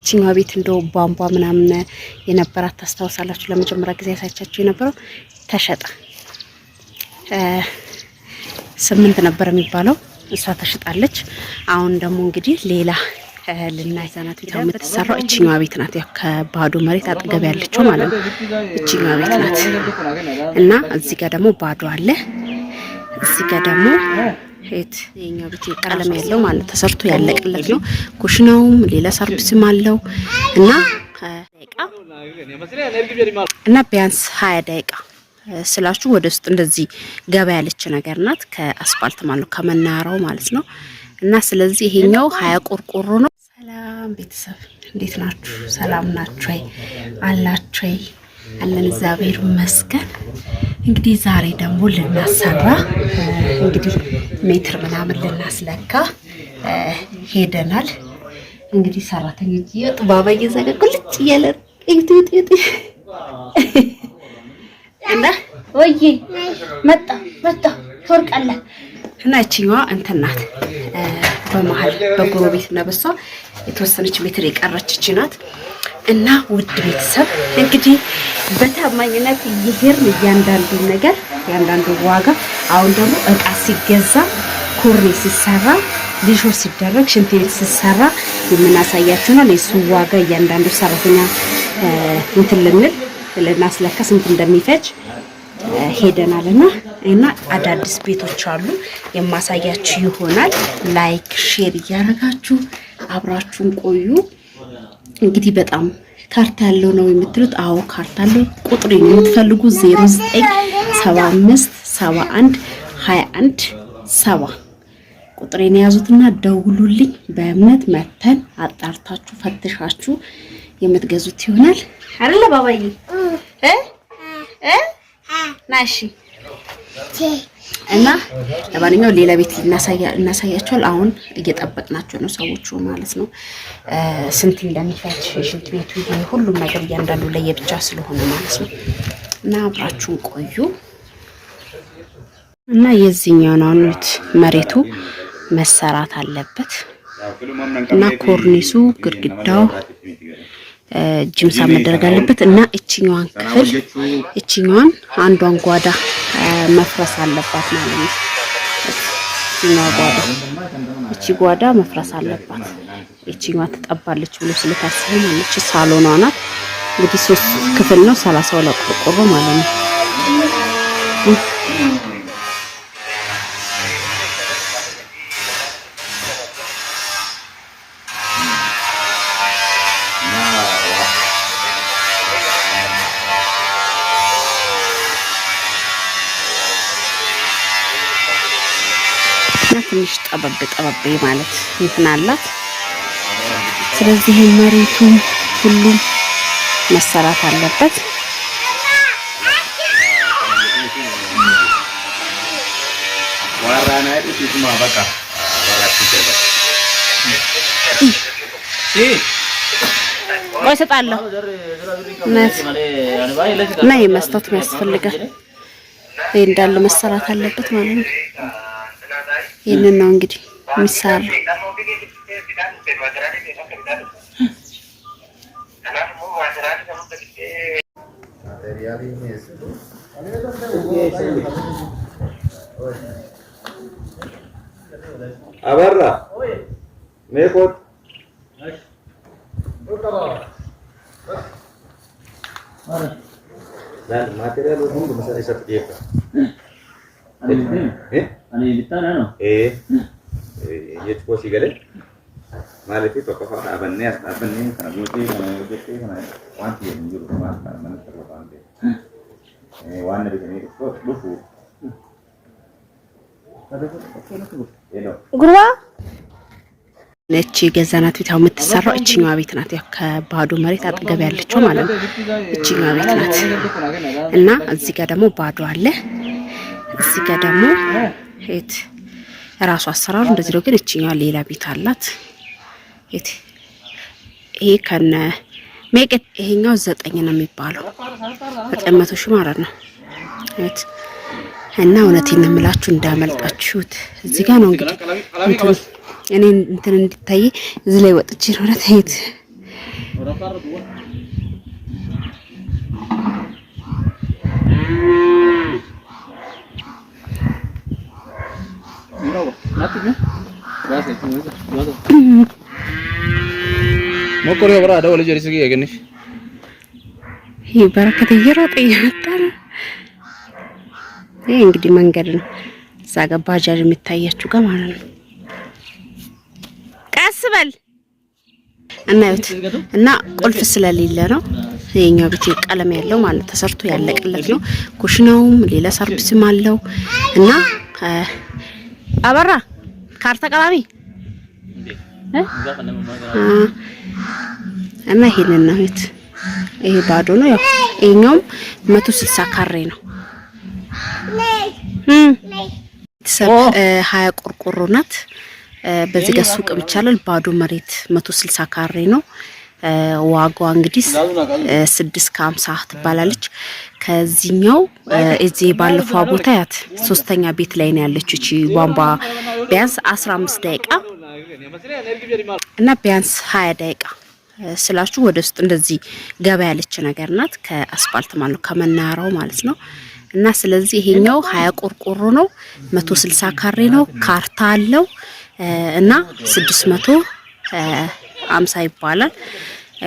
እቺኛው ቤት እንደው ቧንቧ ምናምን የነበራት ታስታውሳላችሁ? ለመጀመሪያ ጊዜ ያሳቻችሁ የነበረው ተሸጠ። 8 ነበር የሚባለው እሷ ተሽጣለች። አሁን ደግሞ እንግዲህ ሌላ ልናይዛናት ቤት የምትሰራው እቺኛው ቤት ናት። ያው ከባዶ መሬት አጠገብ ያለችው ማለት ነው። እቺኛው ቤት ናት እና እዚህ ጋር ደግሞ ባዶ አለ። እዚህ ጋር ደግሞ የኛው ቤት ቀለም ያለው ማለት ተሰርቶ ያለቀለት ነው። ኩሽናውም ሌላ ሰርቪስም አለው እና ቢያንስ 20 ደቂቃ ስላችሁ ወደ ውስጥ እንደዚህ ገባ ያለች ነገር ናት። ከአስፋልት ማለት ነው ከመናራው ማለት ነው። እና ስለዚህ ይሄኛው 20 ቆርቆሮ ነው። ሰላም ቤተሰብ እንዴት ናችሁ? ሰላም ናችሁ አላችሁ? አለን እግዚአብሔር ይመስገን። እንግዲህ ዛሬ ደግሞ ልናሰራ እንግዲህ ሜትር ምናምን ልናስለካ ሄደናል። እንግዲህ ሰራተኞች ይወጡ ባባ እየዘገቁልጭ እያለ እዩት እና ወይ መጣ ተወርቃለ እና እቺኛዋ እንትን ናት። በመሃል በጎረቤት እና በሷ የተወሰነች ሜትር የቀረችች ናት። እና ውድ ቤተሰብ እንግዲህ በታማኝነት ይሄርን እያንዳንዱ ነገር ያንዳንዱ ዋጋ አሁን ደግሞ እቃ ሲገዛ ኩሬ ሲሰራ ሊሾ ሲደረግ ሽንት ቤት ሲሰራ የምናሳያችሁ ነው። ለሱ ዋጋ እያንዳንዱ ሰራተኛ እንትን ልናስለካ ስንት እንደሚፈጅ ሄደናልና እና አዳዲስ ቤቶች አሉ የማሳያችሁ ይሆናል። ላይክ ሼር እያደረጋችሁ አብራችሁን ቆዩ። እንግዲህ በጣም ካርታ ያለው ነው የምትሉት? አዎ ካርታ አለው። ቁጥር ነው የምትፈልጉ 0975712170 ቁጥሬን ያዙትና ደውሉልኝ። በእምነት መተን አጣርታችሁ ፈትሻችሁ የምትገዙት ይሆናል አይደለ ባባዬ? ናሺ እና ለማንኛውም ሌላ ቤት እናሳያቸዋል። አሁን እየጠበቅናቸው ነው ሰዎቹ ማለት ነው። ስንት እንደሚፈጅ ሽንት ቤቱ ሁሉም ነገር እያንዳንዱ ለየብቻ ስለሆነ ማለት ነው። እና አብራችሁን ቆዩ። እና የዚህኛው ነው መሬቱ መሰራት አለበት እና ኮርኒሱ ግድግዳው ጅምሳ መደረግ አለበት እና እቺኛዋን ክፍል እቺኛዋን አንዷን ጓዳ መፍረስ አለባት ማለት ነው። እቺ ጓዳ መፍረስ አለባት። እቺኛዋ ተጠባለች ብሎ ስለታሰበ ማለት ሳሎኗ ናት። እንግዲህ 3 ክፍል ነው 32 ቆርቆሮ ማለት ነው። ትንሽ ጠበብ ማለት እንትን አላት። ስለዚህ መሬቱ ሁሉም መሰራት አለበት። ወይ ሰጣለሁ እና የመስጠት የሚያስፈልጋል። ይሄ እንዳለ መሰራት አለበት ማለት ነው። ይሄንን ነው እንግዲህ የሚሰራው። አበራ ሜኮት ማቴሪያል ሁሉ መሰረት ይሰጥ ani bitana no yetko sigale malati to ko fa abanne kana goti kana wanti njuru ma man tarwa bande wanne bini ko dufu ጉርባ ነች ገዛናት ቤት የምትሰራው እቺኛው ቤት ናት። ያው ከባዶ መሬት አጠገብ ያለችው ማለት ነው። እቺኛው ቤት ናት እና እዚህ ጋር ደግሞ ባዶ አለ። እዚህ ጋር ደግሞ ራሱ አሰራሩ እንደዚህ ነው። ግን እቺኛው ሌላ ቤት አላት። ይሄ ከነ ሜቄት ይሄኛው 9 ነው የሚባለው 900 ሺህ ማለት ነው። እና እውነቴን እንምላችሁ እንዳመልጣችሁት እዚህ ጋር ነው እንግዲህ እኔ እንትን እንድታይ እዚህ ላይ ወጥቼ ነው ለታይት ሞቆሪያ ወራ አዳ ወለ ጀሪስ ይገኝሽ ይሄ በረከት እየሮጠ ይመጣል። ይሄ እንግዲህ መንገድ ነው። እዛ ጋር ባጃጅ የሚታያችሁ ጋር ማለት ነው። ቀስ በል እናዩት እና ቁልፍ ስለሌለ ነው። የኛው ቤት ቀለም ያለው ማለት ተሰርቶ ያለቀለት ነው። ኩሽናውም ሌላ ሰርቪስም አለው እና አበራ ካርታ ቀባቢ እና ይሄንን ነው ቤት። ይሄ ባዶ ነው። ያው ይሄኛው 160 ካሬ ነው። 20 ቆርቆሮ ናት። በዚህ ጋር ሱቅ ይቻላል። ባዶ መሬት 160 ካሬ ነው። ዋጋዋ እንግዲህ 650 ትባላለች። ከዚህኛው እዚህ ባለፈው ቦታ ያት ሶስተኛ ቤት ላይ ነው ያለችው። እቺ ቧንቧ ቢያንስ 15 ደቂቃ እና ቢያንስ 20 ደቂቃ ስላችሁ ወደ ውስጥ እንደዚህ ገባ ያለች ነገር ናት። ከአስፋልት ማለት ነው ከመናራው ማለት ነው። እና ስለዚህ ይሄኛው 20 ቆርቆሮ ነው። 160 ካሬ ነው። ካርታ አለው እና 650 ይባላል።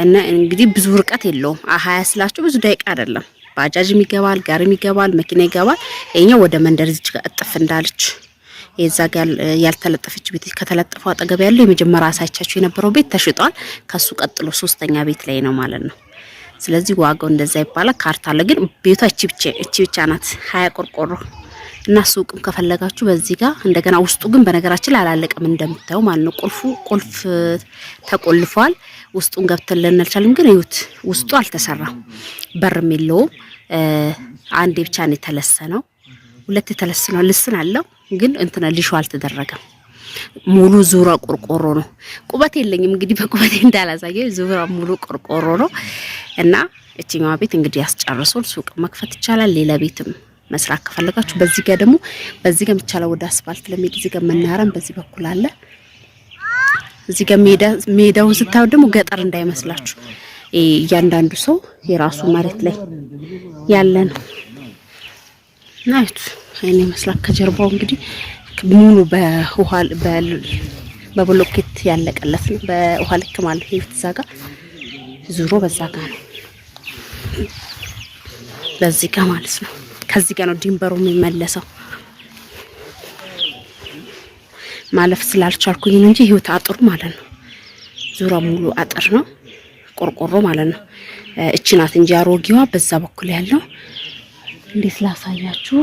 እና እንግዲህ ብዙ ርቀት የለውም። 20 ስላችሁ ብዙ ደቂቃ አይደለም። ባጃጅም ይገባል፣ ጋሪም ይገባል፣ መኪና ይገባል። ይሄኛው ወደ መንደር እዚህ ጋር እጥፍ እንዳለች የዛ ጋር ያልተለጠፈች ቤት ከተለጠፈው አጠገብ ያለው የመጀመሪያ አሳይቻችሁ የነበረው ቤት ተሽጧል። ከሱ ቀጥሎ ሶስተኛ ቤት ላይ ነው ማለት ነው። ስለዚህ ዋጋው እንደዛ ይባላል። ካርታ አለ ግን ቤቷ እቺ ብቻ ናት 20 ቆርቆሮ እና ሱቅም ከፈለጋችሁ በዚህ ጋር እንደገና ውስጡ ግን በነገራችን ላይ አላለቀም እንደምታዩ ማለት ነው። ቁልፍ ተቆልፏል። ውስጡን ገብተን ልንልቻልም ግን እዩት ውስጡ አልተሰራም። በርም የለውም። አንዴ ብቻ ነው የተለሰነው። ሁለት የተለሰነው ልስን አለው ግን እንትና ሊሾ አልተደረገም። ሙሉ ዙራ ቆርቆሮ ነው። ቁበት የለኝም እንግዲህ በቁበት እንዳላሳየው ዙራ ሙሉ ቆርቆሮ ነው እና እቺኛዋ ቤት እንግዲህ ያስጨርሶል። ሱቅ መክፈት ይቻላል። ሌላ ቤትም መስራት ከፈለጋችሁ በዚህ ጋር ደግሞ በዚህ ጋር ይቻላል። ወደ አስፋልት ለሚሄድ እዚህ ጋር መናራም በዚህ በኩል አለ። እዚህ ጋር ሜዳውን ስታዩ ደግሞ ገጠር እንዳይመስላችሁ እያንዳንዱ ሰው የራሱ መሬት ላይ ያለ ነው። ናይት አይኔ መስላክ ከጀርባው እንግዲህ ሙሉ በውሃ በብሎኬት ያለቀለት ነው። በውሃ ልክ ማለት ነው። እዛ ጋር ዙሮ በዛ ጋር ነው በዚህ ጋር ማለት ነው። ከዚህ ጋር ነው ድንበሩ የሚመለሰው። ማለፍ ስላልቻልኩኝ እንጂ ህይወት አጥሩ ማለት ነው። ዙራ ሙሉ አጥር ነው ቆርቆሮ ማለት ነው። እቺ ናት እንጂ አሮጊዋ በዛ በኩል ያለው እንዴት ላሳያችሁ?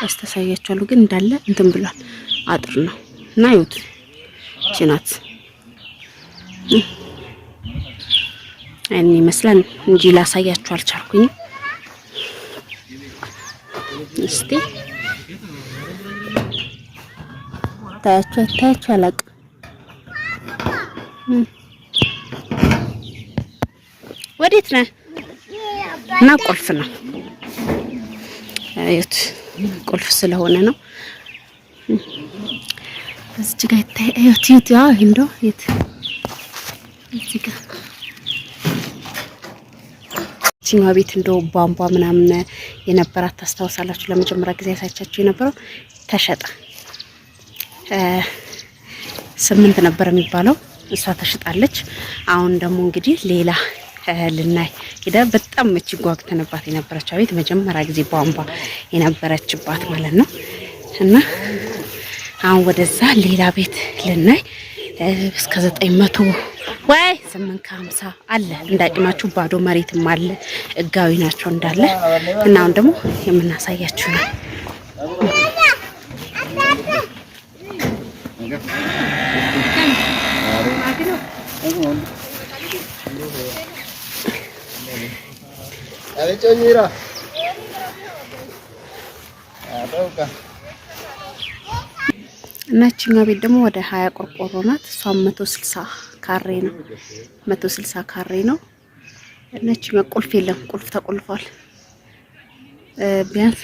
አስተሳያችኋለሁ ግን እንዳለ እንትን ብሏል። አጥር ነው እና ይሁት እቺ ናት እኔ መስላን እንጂ ላሳያችሁ አልቻልኩኝ። እስቲ ታያችሁ አላቅ ወዴት ነህ? እና ቁልፍ ነው አዩት። ቁልፍ ስለሆነ ነው። እዚህ ጋር ታያዩት ያ እንደው የት እዚህ ጋር እቺኛው ቤት እንደው ቧንቧ ምናምን የነበራት ታስታውሳላችሁ? ለመጀመሪያ ጊዜ ያሳቻችሁ የነበረው ተሸጠ። 8 ነበር የሚባለው እሷ ተሽጣለች። አሁን ደግሞ እንግዲህ ሌላ ልናይ ሄዳ በጣም እቺ ጓግተንባት የነበረችው ቤት መጀመሪያ ጊዜ ቧንቧ የነበረችባት ማለት ነው። እና አሁን ወደዛ ሌላ ቤት ልናይ እስከ 900 ወይ 850 አለ እንዳቂማችሁ። ባዶ መሬትም አለ እጋዊ ናቸው እንዳለ እና አሁን ደግሞ የምናሳያችሁ ነው። እና እቺኛው ቤት ደግሞ ወደ 20 ቆርቆሮ ናት። እሷ 160 ካሬ ነው። 160 ካሬ ነው። እና እቺኛው ቁልፍ የለም። ቁልፍ ተቆልፏል ቢያንስ